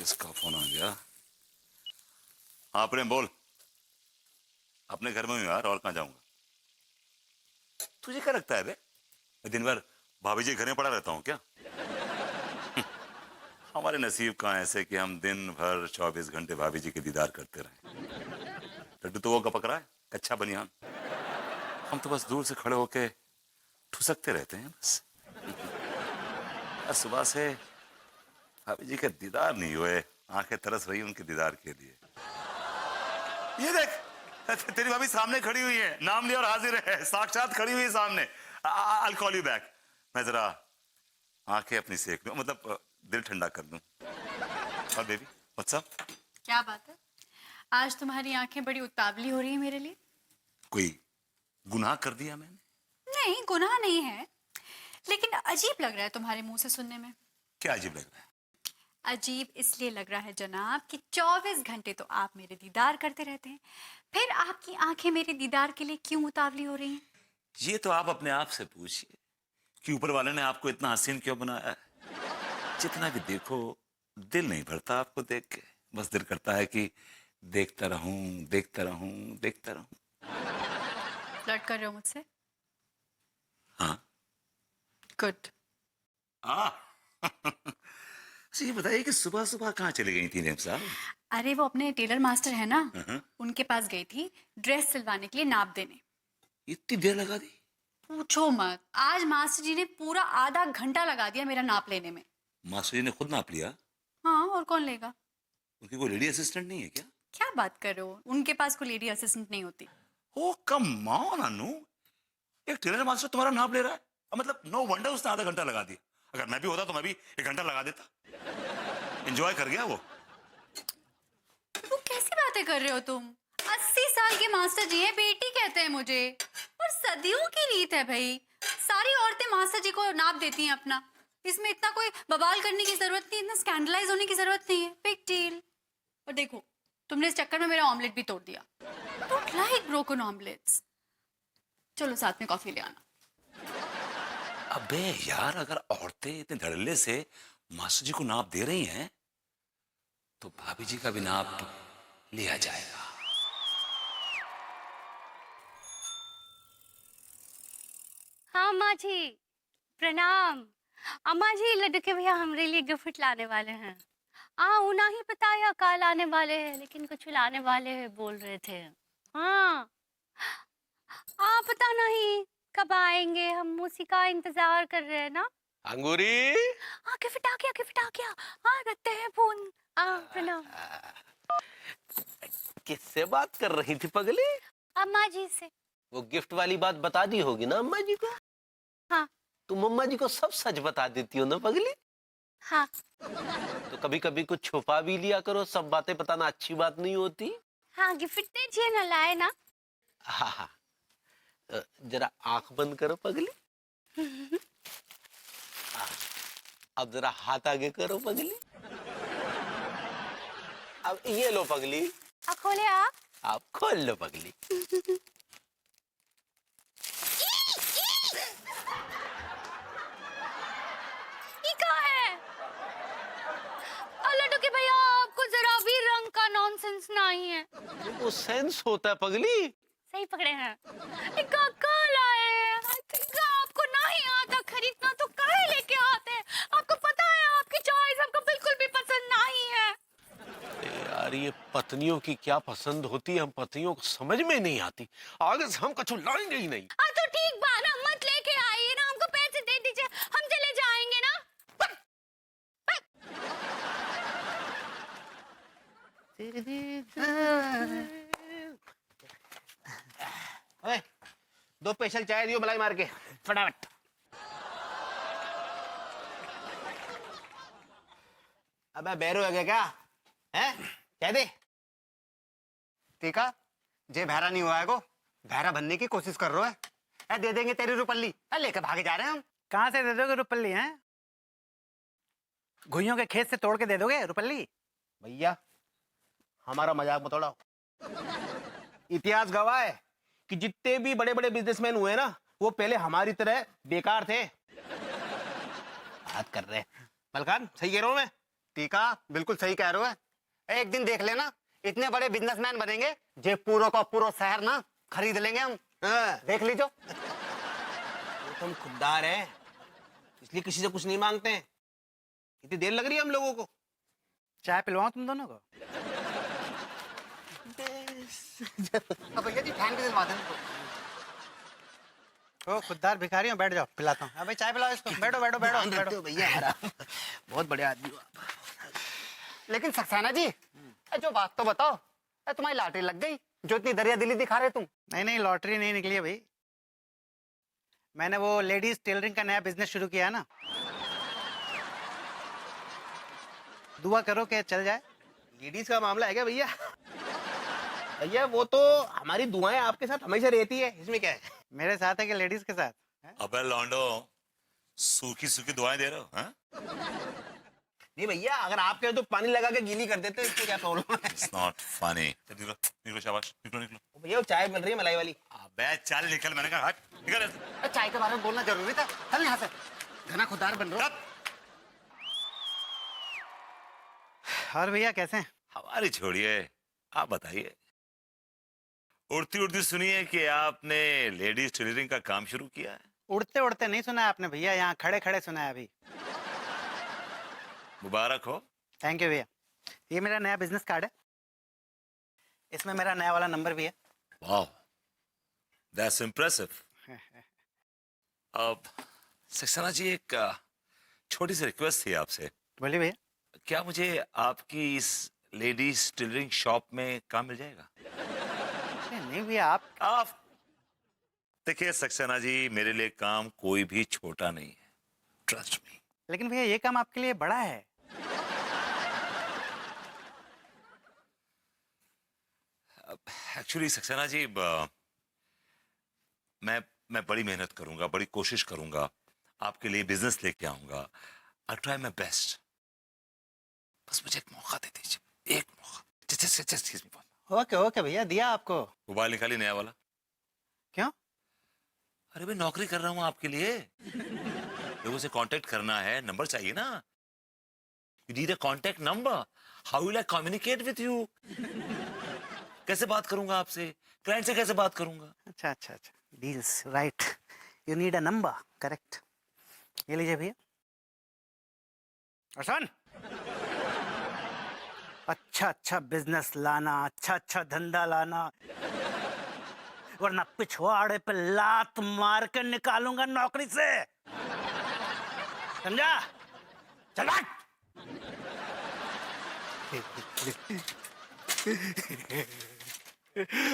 किसका फोन आ गया? हाँ प्रेम बोल। अपने घर में हूँ यार, और कहाँ जाऊंगा? तुझे क्या लगता है बे, मैं दिन भर भाभी जी के घर में पड़ा रहता हूँ क्या? हमारे नसीब कहाँ ऐसे कि हम दिन भर 24 घंटे भाभी जी के दीदार करते रहें। लड्डू तो वो कपक रहा है, कच्चा बनियान। हम तो बस दूर से खड़े होके ठुसकते रहते हैं बस। और सुबह से भाभी जी के दीदार नहीं हुए, आंखें तरस रही उनके दीदार के लिए। ये देख, तेरी भाभी सामने खड़ी हुई है, नाम लिया और हाजिर है, साक्षात खड़ी हुई है सामने। I call you back. मैं जरा आंखें अपनी सेक लूं, मतलब दिल ठंडा कर लूं। और बेबी व्हाट्स अप? क्या बात है, आज तुम्हारी आंखें बड़ी उतावली हो रही है मेरे लिए। कोई गुनाह कर दिया मैंने? नहीं, गुनाह नहीं है, लेकिन अजीब लग रहा है तुम्हारे मुंह से सुनने में। क्या अजीब लग रहा है? अजीब इसलिए लग रहा है जनाब कि 24 घंटे तो आप मेरे दीदार करते रहते हैं, फिर आपकी आंखें मेरे दीदार के लिए क्यों उतावली हो रही हैं? ये तो आप अपने आप से पूछिए कि ऊपर वाले ने आपको इतना हसीन क्यों बनाया है। जितना भी देखो दिल नहीं भरता आपको देख के, बस दिल करता है कि देखता रहूं, देखता रहूं, देखता रहूं। फ्लर्ट कर रहे हो मुझसे? हाँ। गुड। अच्छा ये बताइए कि सुबह सुबह कहाँ चली गई थी नेम साहब? अरे वो अपने टेलर मास्टर है ना, हाँ। उनके पास गई थी ड्रेस सिलवाने के लिए नाप देने। इतनी देर लगा दी? पूछो मत, आज मास्टर जी ने पूरा आधा घंटा लगा दिया मेरा नाप लेने में। मास्टर जी ने खुद नाप लिया? हाँ, और कौन लेगा? उनकी कोई लेडी असिस्टेंट नहीं है क्या? क्या बात कर रहे हो, उनके पास कोई लेडी असिस्टेंट नहीं होती। ओ कम ऑन अनु, एक टेलर मास्टर तुम्हारा नाप ले रहा है, मतलब नो वंडर उसने आधा घंटा लगा दिया। अगर मैं भी होता तो मैं भी 1 घंटा लगा देता। एंजॉय कर गया वो। वो कैसी बातें कर रहे हो तुम? 80 साल के मास्टर जी हैं, बेटी कहते हैं मुझे। और सदियों की रीत है भाई, सारी औरतें मास्टर जी को नाप देती हैं अपना। इसमें इतना कोई बवाल करने की जरूरत नहीं, इतना स्कैंडलाइज होने की जरूरत नहीं है। Big deal. और देखो, तुमने इस चक्कर में मेरा ऑमलेट भी तोड़ दिया। Don't like broken omelettes. चलो साथ में कॉफी ले आना। अबे यार, अगर औरतें इतने धड़ल्ले से मास्टर जी को नाप दे रही हैं तो भाभी जी का भी नाप लिया जाएगा। हाँ अम्मा जी, प्रणाम। अम्मा जी, लड्डू के भैया हमारे लिए गिफ्ट लाने वाले हैं। उन्हें ही पता है कल आने वाले हैं, लेकिन कुछ लाने वाले हैं बोल रहे थे। हाँ, पता नहीं कब आएंगे, हम उसी का इंतजार कर रहे हैं ना। अंगूरी। गिफ्ट आ गया, गिफ्ट आ गया। हाँ, रखते हैं फोन। प्रणाम। किससे बात कर रही थी पगली? अम्मा जी से। वो गिफ्ट वाली बात बता दी होगी ना अम्मा जी को? हाँ। तुम अम्मा जी को सब सच बता देती हो ना पगली? हाँ। तो कभी कभी कुछ छुपा भी लिया करो, सब बातें बताना अच्छी बात नहीं होती। हाँ, गिफ्ट दीजिए ना, लाए ना। हाँ। जरा आंख बंद करो पगली। अब जरा हाथ आगे करो पगली। अब ये लो पगली। खोले आप। आप खोल लो पगली। लड्डू के भैया, आपको जरा भी रंग का नॉनसेंस नहीं है। वो सेंस होता है पगली। सही पकड़े हैं। कल आए, आपको नहीं आता खरीदना तो काहे लेके आते हैं? आपको पता है आपकी चॉइस हमको बिल्कुल भी पसंद नहीं है। यार ये पत्नियों की क्या पसंद होती है, हम पत्नियों को समझ में नहीं आती। आगे से हम कछु लाएंगे ही नहीं। तो ठीक बा ना, मत लेके आइए ना, हमको पैसे दे दीजिए, हम चले जाएंगे ना। ओए, 2 स्पेशल चाय दियो मलाई मार के फटाफट। अबे बैरो है क्या? हैं? कह दे। ठीक है, जे भैरा नहीं हुआ है को भैरा बनने की कोशिश कर रहा है। दे देंगे तेरी रुपल्ली, लेके भागे जा रहे हैं हम। कहाँ से दे दोगे रुपल्ली? हैं, घुइयों के खेत से तोड़ के दे दोगे रुपल्ली? भैया हमारा मजाक मत उड़ाओ। इतिहास गवाह है कि जितने भी बड़े बड़े बिजनेसमैन हुए ना, वो पहले हमारी तरह बेकार थे। बात कर रहे हैं मलकान, सही कह रहा हूं मैं? टीका बिल्कुल सही कह रहे हो। एक दिन देख लेना, इतने बड़े बिजनेसमैन बनेंगे जे पूरा का पूरा शहर ना खरीद लेंगे हम। हाँ, देख लीजिए। वो तो हम खुददार हैं, इसलिए किसी से कुछ नहीं मांगते हैं। इतनी देर लग रही है हम लोगों को। चाय पिलवाऊं तुम दोनों को? अब भैया जी फैन भी दिलवा दें। ओ खुददार भिखारी हो, बैठ जाओ पिलाता हूँ। हाँ भाई चाय पिलाओ इसको, बैठो बैठो बैठो ध्यान रखते बैठो। हो भैया हमारा। बहुत बड़े आदमी हो आप। लेकिन सक्सेना जी, जो बात तो बताओ, तुम्हारी लॉटरी लग गई जो इतनी दरिया दिली दिखा रहे तुम। नहीं नहीं, लॉटरी नहीं निकली है भाई। मैंने वो लेडीज टेलरिंग का नया बिजनेस शुरू किया है ना, दुआ करो कि चल जाए। लेडीज का मामला है क्या भैया? भैया वो तो हमारी दुआएं आपके साथ हमेशा रहती है, इसमें क्या है? मेरे साथ है कि लेडीज के साथ? अबे लौंडो, सूखी सूखी दुआएं दे रहे हो? हाँ? नहीं भैया, अगर आप कहे तो पानी लगा के गीली कर देते, इसमें क्या प्रॉब्लम है? It's not funny. निकलो निकलो, शाबाश, निकलो निकलो। भैया वो चाय बन रही है मलाई वाली। अबे चल निकल, मैंने कहा हट, निकल यहाँ से। चाय के बारे में बोलना जरूरी था। चल यहाँ से, घना खुददार बन रहे हो। हट। और भैया कैसे हैं? हमारी छोड़िए, आप बताइए। उड़ती उड़ती सुनिए कि आपने लेडीज टेलरिंग का काम शुरू किया है। उड़ते उड़ते नहीं सुना है आपने भैया, यहाँ खड़े खड़े सुना है अभी। मुबारक हो। थैंक यू भैया। ये मेरा नया बिजनेस कार्ड है, इसमें मेरा नया वाला नंबर भी है। वाह, दैट्स इम्प्रेसिव। अब सक्सेना जी, एक छोटी सी रिक्वेस्ट थी आपसे। बोलिए भैया। क्या मुझे आपकी इस लेडीज टेलरिंग शॉप में काम मिल जाएगा? नहीं भैया, आप देखिए सक्सेना जी, मेरे लिए काम कोई भी छोटा नहीं है, ट्रस्ट मी। लेकिन भैया ये काम आपके लिए बड़ा है। एक्चुअली सक्सेना जी, मैं बड़ी मेहनत करूंगा, बड़ी कोशिश करूंगा, आपके लिए बिजनेस लेके आऊंगा। I try my best. बस मुझे एक मौका दे दीजिए, एक मौका। Just ओके ओके भैया, दिया आपको। मोबाइल निकालिए नया वाला। क्यों? अरे भाई, नौकरी कर रहा हूं आपके लिए, लोगों से कांटेक्ट करना है, नंबर चाहिए ना। You need a contact number. How will I communicate with you? कैसे बात करूंगा आपसे, क्लाइंट से कैसे बात करूंगा? अच्छा अच्छा अच्छा, deals right. You need a number, correct. ये लीजिए भैया। आसान। अच्छा अच्छा बिजनेस लाना, अच्छा अच्छा धंधा लाना, वरना पिछवाड़े पे लात मार के निकालूंगा नौकरी से, समझा? चल भाग।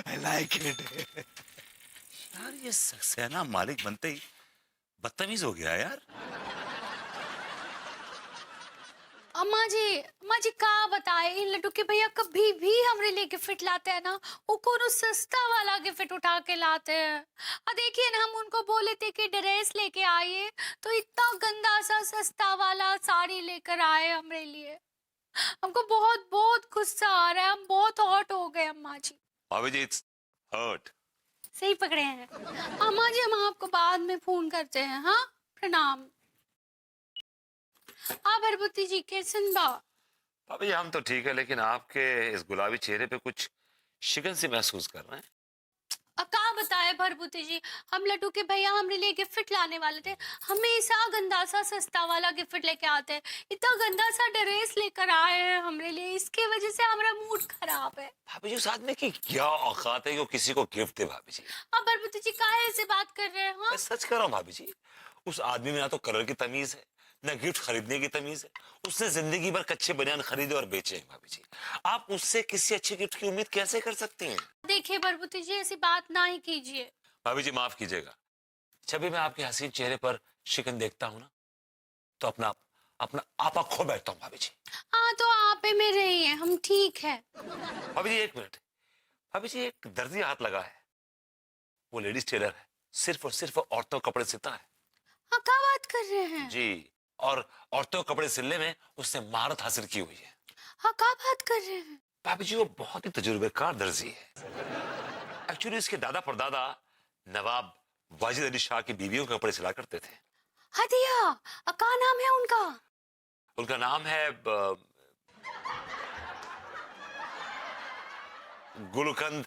I like it. यार ये सक्सेना मालिक बनते ही बदतमीज हो गया यार। अम्मा जी का बताए, इन लड्डू के भैया कभी भी हमरे लिए गिफ्ट लाते हैं ना, वो कोनो सस्ता वाला गिफ्ट उठा के लाते हैं। और देखिए ना, हम उनको बोले थे कि ड्रेस लेके आइए, तो इतना गंदा सा सस्ता वाला साड़ी लेकर आए हमरे लिए। हमको बहुत बहुत गुस्सा आ रहा है, हम बहुत हॉट हो गए अम्मा जी। भाभी जी, इट्स हर्ट। सही पकड़े हैं अम्मा जी, हम आपको बाद में फोन करते हैं। हाँ, प्रणाम। भरभूति जी कैसे बा? भाभी जी, हम तो ठीक है, लेकिन आपके इस गुलाबी चेहरे पे कुछ शिकन सी महसूस कर रहे हैं। का बताए भरभूति जी, हम लड्डू के भैया हमरे लिए गिफ्ट लाने वाले थे, हमेशा गंदा सा सस्ता वाला गिफ्ट लेके आते हैं। इतना गंदा सा ड्रेस लेकर आए हैं हमरे लिए, इसके वजह से हमारा मूड खराब है। भाभी जी, उस आदमी की क्या औकात है कि वो किसी को गिफ्ट दे? भाभी जी, अब भरभूति जी काहे ऐसे बात कर रहे हैं? हाँ, मैं सच कर रहा हूँ भाभी जी। उस आदमी में ना तो कलर की तमीज है, ना गिफ्ट खरीदने की तमीज है। उसने जिंदगी भर कच्चे बनियान खरीदे और बेचे हैं। भाभी जी, आप उससे किसी अच्छे गिफ्ट की उम्मीद कैसे कर सकती हैं? देखिए भरभूति जी, ऐसी बात ना ही कीजिए। भाभी जी, माफ कीजिएगा। जब भी मैं आपके हसीन चेहरे पर शिकन देखता हूँ ना, तो अपना अपना आपा खो बैठता हूँ। भाभी जी, हाँ तो आप ही में रही है, हम ठीक है। भाभी जी, एक मिनट। भाभी जी, एक दर्जी हाथ लगा है, वो लेडीज टेलर है, सिर्फ और सिर्फ औरतों के कपड़े सिलता है। हाँ, क्या बात कर रहे हैं? जी, और औरतों के कपड़े सिलने में उसने महारत हासिल की हुई है। हाँ, क्या बात कर रहे हैं? भाभी जी, वो बहुत ही तजुर्बेकार दर्जी है। एक्चुअली इसके दादा परदादा नवाब वाजिद अली शाह की बीवियों के कपड़े सिला करते थे। हदिया, क्या नाम है उनका? उनका नाम है गुलकंद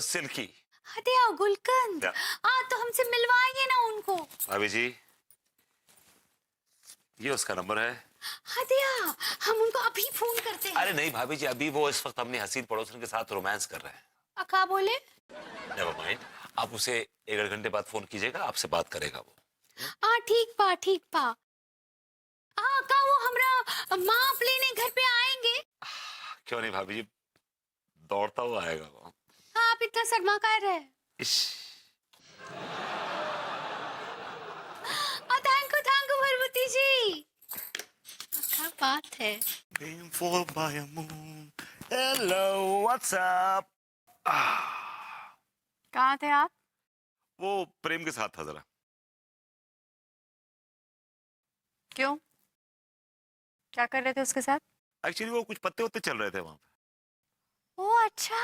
सिल्की। हदिया गुलकंद। क्या? तो हमसे मिलवाइए ना उनको। भाभी जी, ये उसका नंबर है। हदिया, हम उनको अभी फोन करते हैं। अरे नहीं भाभी जी, अभी वो इस वक्त अपनी हसीन पड़ोसन के साथ रोमांस कर रहे हैं। अका बोले? नेवर माइंड, आप उसे 1 घंटे बाद फोन कीजिएगा, आपसे बात करेगा वो। ठीक बा ठीक बा। का वो हमरा माप लेने घर पे आएंगे? क्यों नहीं भाभी जी, दौड़ता हुआ आएगा वो। आप इतना शर्मा कर रहे हैं। इश, थैंक यू भरभूति जी। क्या बात है। Being fooled by a moon. Hello, what's up? कहाँ थे आप? वो प्रेम के साथ था जरा। क्यों? क्या कर रहे थे उसके साथ? एक्चुअली वो कुछ पत्ते वत्ते चल रहे थे वहां पे। ओ अच्छा,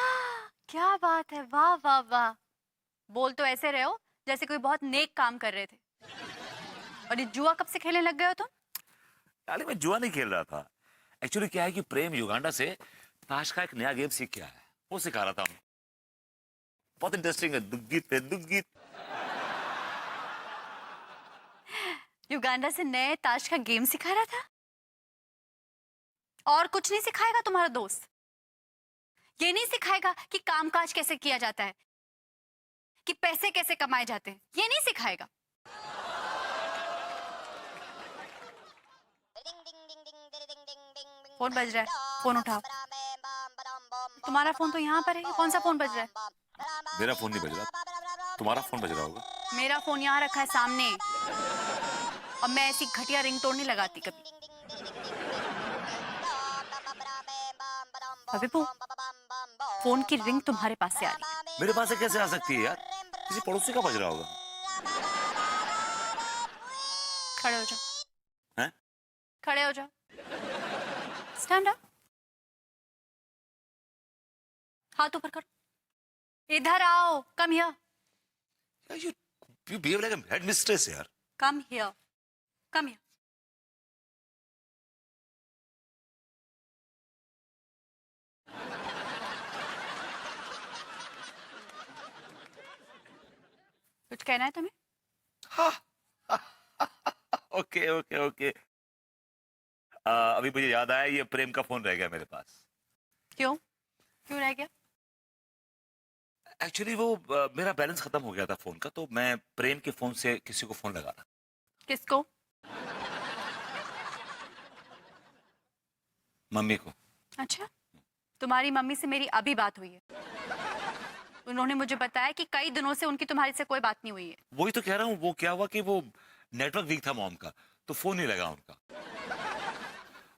क्या बात है, वाह वाह वाह। बोल तो ऐसे रहे हो जैसे कोई बहुत नेक काम कर रहे थे। और ये जुआ कब से खेलने लग गए हो तुम? अरे मैं जुआ नहीं खेल रहा था। एक्चुअली क्या है कि प्रेम युगांडा से ताश का एक नया गेम सीख के आया है, वो सिखा रहा था हमें। बहुत इंटरेस्टिंग है, दुग्गित पे दुग्गित। युगांडा से नए ताश का गेम सिखा रहा था? और कुछ नहीं सिखाएगा तुम्हारा दोस्त? ये नहीं सिखाएगा कि कामकाज कैसे किया जाता है, कि पैसे कैसे कमाए जाते हैं? ये नहीं सिखाएगा? फोन बज रहा है, फोन उठाओ। तुम्हारा फोन तो यहाँ पर है, ये कौन सा फोन बज रहा है? मेरा फोन नहीं बज रहा, तुम्हारा फोन बज रहा होगा। मेरा फोन यहाँ रखा है सामने, और मैं ऐसी घटिया रिंगटोन नहीं लगाती कभी। अबीपू, फोन की रिंग तुम्हारे पास से आ रही है। मेरे पास से कैसे आ सकती है यार? किसी पड़ोसी का बज रहा होगा। खड़े हो जाओ। हैं? खड़े हो जाओ। Stand up. हाथ ऊपर करो। इधर आओ, come here. You behave like a headmistress यार। Come here, come here. कुछ कहना है तुम्हें? Okay okay okay. अभी मुझे याद आया, ये प्रेम का फोन रह गया मेरे पास। क्यों? क्यों रह गया? एक्चुअली वो मेरा बैलेंस खत्म हो गया था फोन का, तो मैं प्रेम के फोन से किसी को फोन लगा रहा। किसको? मम्मी को। अच्छा, तुम्हारी मम्मी से मेरी अभी बात हुई है। उन्होंने मुझे बताया कि कई दिनों से उनकी तुम्हारी से कोई बात नहीं हुई है। वही तो कह रहा हूँ, वो क्या हुआ कि वो नेटवर्क वीक था मॉम का, तो फोन नहीं लगा उनका।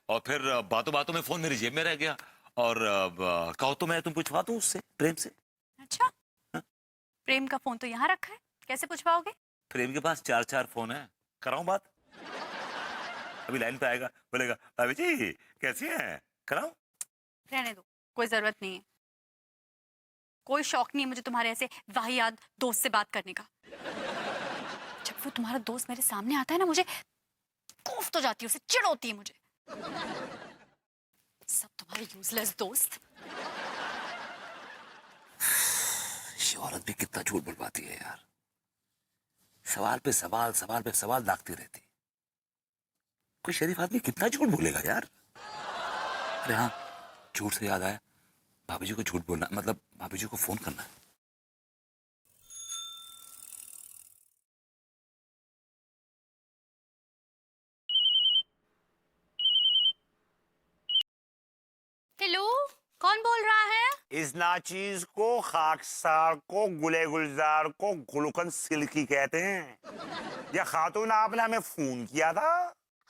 और फिर बातों बातों में फोन मेरी जेब में रह गया, और कहो तो मैं तुम पूछवा दूं उससे, प्रेम से। अच्छा, हाँ? प्रेम का फोन तो यहाँ रखा है, कैसे पूछवाओगे? प्रेम के पास 4 फोन है, कराऊं बात? अभी लाइन पे आएगा, बोलेगा भाभी जी कैसी हैं, कराऊं? रहने दो, कोई जरूरत नहीं है। कोई शौक नहीं है मुझे तुम्हारे ऐसे वाहियात दोस्त से बात करने का। जब वो तुम्हारा दोस्त मेरे सामने आता है ना, मुझे कोफ्त हो जाती है, उसे चिढ़ होती है मुझे। सब तुम्हारे यूजलेस दोस्त। ये औरत भी कितना झूठ बोल पाती है यार। सवाल पे सवाल, सवाल पे सवाल दागती रहती। कोई शरीफ आदमी कितना झूठ बोलेगा यार। अरे हाँ, झूठ से याद आया, भाभी जी को झूठ बोलना, मतलब भाभी जी को फोन करना है। हेलो, कौन बोल रहा है? इस नाचीज को, खाकसार को, गुले गुलजार को गुलकंद सिल्की कहते हैं। या खातून, आपने हमें फोन किया था?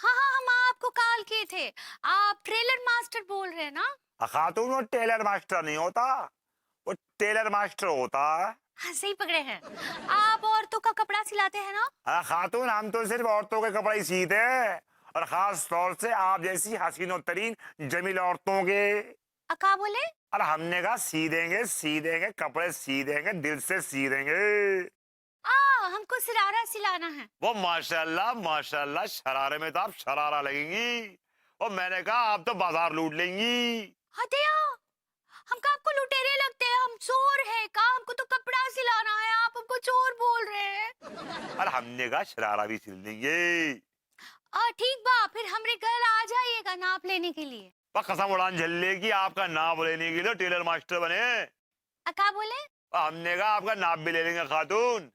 हाँ, हम आपको कॉल किए थे। आप ट्रेलर मास्टर बोल रहे हैं ना? खातून, वो टेलर मास्टर नहीं होता, वो टेलर मास्टर होता है। हाँ, सही पकड़े हैं। आप औरतों का कपड़ा सिलाते हैं ना? खातून, हम तो सिर्फ औरतों के कपड़े ही सीते हैं, और खास तौर से आप जैसी हसीनो तरीन जमील औरतों के। अका बोले? और हमने कहा सी देंगे कपड़े, सी देंगे, दिल से सी देंगे। हमको शरारा सिलाना है। वो माशाल्लाह माशाल्लाह, शरारे में तो आप शरारा लगेंगी। और मैंने कहा आप तो बाजार लूट लेंगी। हटिया, हम का आपको लुटेरे लगते हैं? हम चोर हैं का? हमको तो कपड़ा सिलाना है, आप हमको चोर बोल रहे हैं। और हमने कहा शरारा भी सिल देंगे। ठीक बा, फिर हमरे घर आ जाइएगा नाप लेने के लिए। पर कसम उड़ान झल्ले की आपका नाप लेने के लिए टेलर मास्टर बने। का बोले? हमने कहा आपका नाप भी ले लेंगे खातून।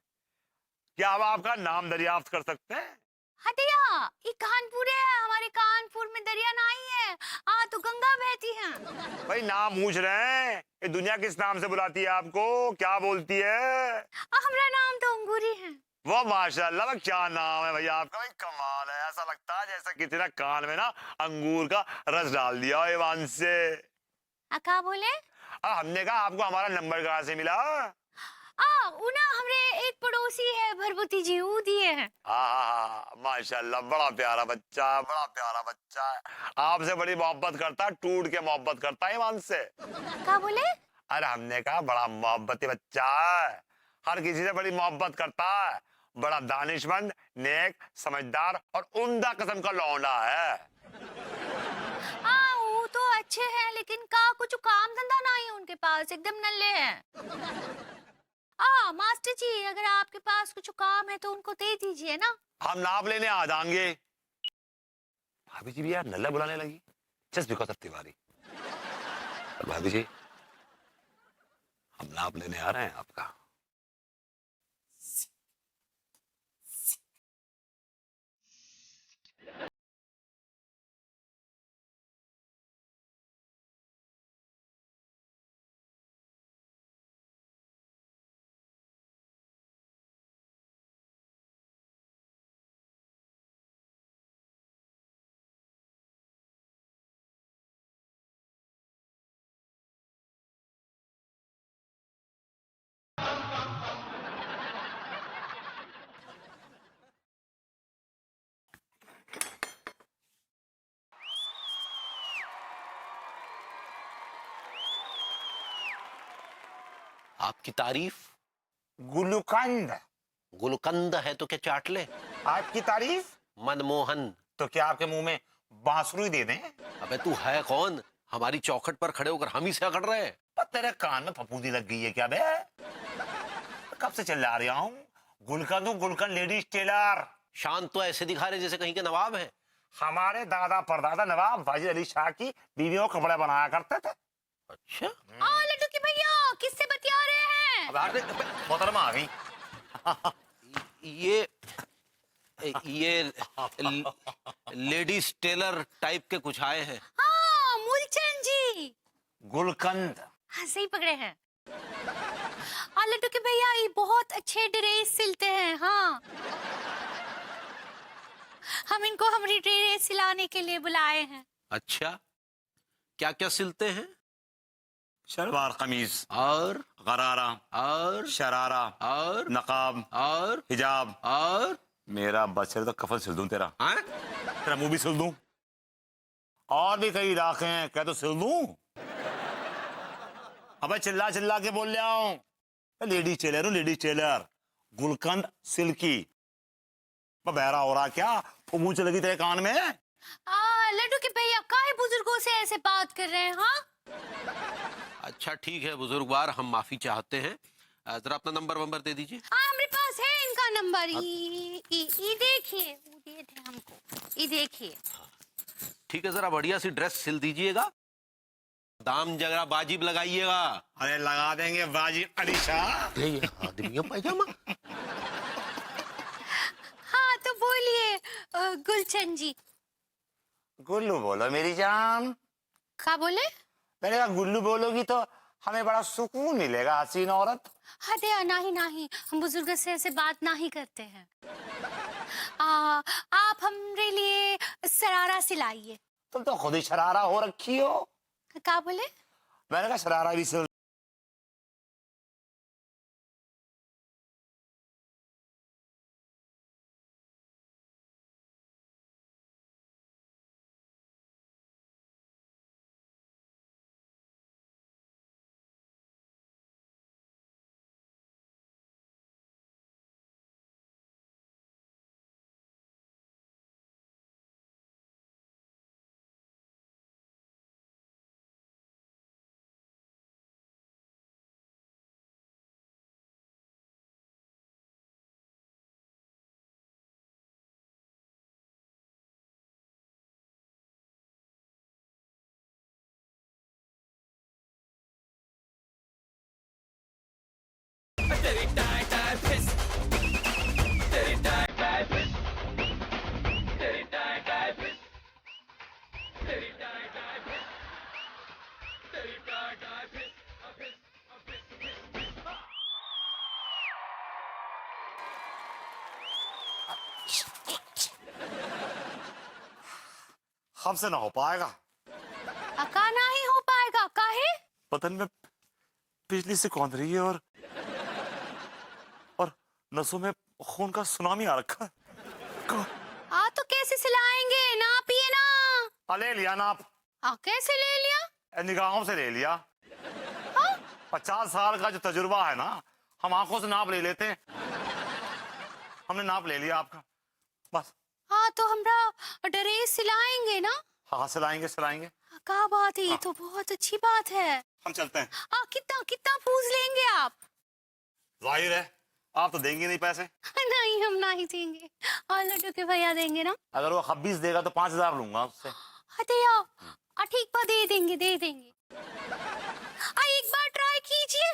क्या हम आपका नाम दरियाफ्त कर सकते हैं? हटिया, ये कानपुर है, हमारे कानपुर में दरिया नहीं है। तो गंगा बहती है। भाई नाम पूछ रहे हैं, ये दुनिया किस नाम से बुलाती है आपको, क्या बोलती है? हमारा नाम तो अंगूरी है। वो माशाल्लाह, क्या नाम है भैया आपका, भाई कमाल है। ऐसा लगता है जैसे किसी ने कान में ना अंगूर का रस डाल दिया हो ईमान से। का बोले? अब हमने कहा आपको हमारा नंबर कहाँ से मिला? उना हमरे एक पड़ोसी है भरभूति जी, वो दिए हैं। माशाल्लाह, बड़ा प्यारा बच्चा, बड़ा प्यारा बच्चा है। आपसे बड़ी मोहब्बत करता है, टूट के मोहब्बत करता है ईमान से। का बोले? अरे हमने कहा बड़ा मोहब्बती बच्चा है, हर किसी से बड़ी मोहब्बत करता है, बड़ा दानिशमंद, नेक, समझदार और उम्दा किस्म का लौंडा है। वो तो अच्छे हैं, लेकिन का कुछ काम धंधा नहीं है उनके पास, एकदम नल्ले हैं। मास्टर जी, अगर आपके पास कुछ काम है तो उनको दे दीजिए ना। हम नाप लेने आ जाएंगे। भाभी जी भी यार नल्ला बुलाने लगी, जस्ट बिकॉज ऑफ तिवारी। भाभी जी, हम नाप लेने आ रहे हैं आपका। आपकी तारीफ? गुलकंद। गुलकंद है तो क्या चाट ले? आपकी तारीफ? मनमोहन। तो क्या आपके मुंह में बांसुरी दे दें? अबे तू है कौन? हमारी चौखट पर खड़े होकर हम ही से अकड़ रहे हैं। पर तेरे कान में फफूंदी लग गई है क्या बे? कब से चिल्ला रहा हूँ, गुलकंद हूँ, गुलकंद लेडीज टेलर। शान तो ऐसे दिखा रहे जैसे कहीं के नवाब है। हमारे दादा परदादा नवाब वाजिद अली शाह की बीवियों को कपड़े बनाया करते थे। अच्छा, लड्डू की भैया, किससे बतिया रहे हैं? मोहतरमा आ गई। ये लेडीज टेलर टाइप के कुछ आए हैं। मूलचंद जी। गुलकंद। सही पकड़े हैं। लड्डू के भैया, ये बहुत अच्छे ड्रेस सिलते हैं। हम इनको हमारी ड्रेस सिलाने के लिए बुलाए हैं। अच्छा, क्या क्या सिलते हैं? शलवार कमीज और गरारा और शरारा और नकाब और हिजाब। और मेरा बचर तो कफन सिल दूं तेरा, हाँ? तेरा मुंह भी सिल दूं, और भी कई इलाके हैं, कह तो सिल दूं। अबे चिल्ला चिल्ला के बोल रहा हूं, लेडीज टेलर हूं, लेडीज टेलर। गुलकंद सिल्की। बहरा हो रहा क्या? फुमू चल लगी तेरे कान में? लड्डू के भैया, काहे बुजुर्गों से ऐसे बात कर रहे हैं? अच्छा ठीक है बुजुर्गवार, हम माफी चाहते हैं। जरा अपना नंबर वंबर दे दीजिए। हमारे पास है इनका नंबर। ये देखिए, वो दिए थे हमको, ये देखिए। ठीक है, जरा बढ़िया सी ड्रेस सिल दीजिएगा, दाम जरा वाजिब लगाइएगा। अरे लगा देंगे वाजिब अली शाह। आदमियों पैजामा। तो बोलिए गुलचंद जी। गुल्लू बोलो मेरी जान। क्या बोले? मैंने कहा गुल्लू बोलोगी तो हमें बड़ा सुकून मिलेगा, हसीन औरत। नहीं नहीं, हम बुजुर्ग से ऐसे बात नहीं करते हैं। आप हमरे लिए शरारा सिलाइए। तुम तो खुद ही शरारा हो रखी हो। क्या बोले? मैंने कहा शरारा भी सिल हमसे ना हो पाएगा। अका नहीं हो पाएगा, काहे? बदन में बिजली से कौंध रही है और नसों में खून का सुनामी आ रखा है। तो कैसे सिलाएंगे? ना पिए ना। ले लिया नाप। कैसे ले लिया? निगाहों से ले लिया। 50 साल का जो तजुर्बा है ना, हम आंखों से नाप ले लेते हैं। हमने नाप ले लिया आपका, बस। तो हमरा ड्रेस सिलाएंगे ना? हाँ सिलाएंगे सिलाएंगे। क्या बात है, ये तो बहुत अच्छी बात है। हम चलते हैं। कितना कितना पूछ लेंगे आप? जाहिर है आप तो देंगे नहीं पैसे। नहीं, हम नहीं देंगे। और लड्डू के भैया देंगे ना? अगर वो 26 देगा तो 5000 लूंगा उससे। ठीक बा, दे देंगे दे देंगे। एक बार ट्राई कीजिए।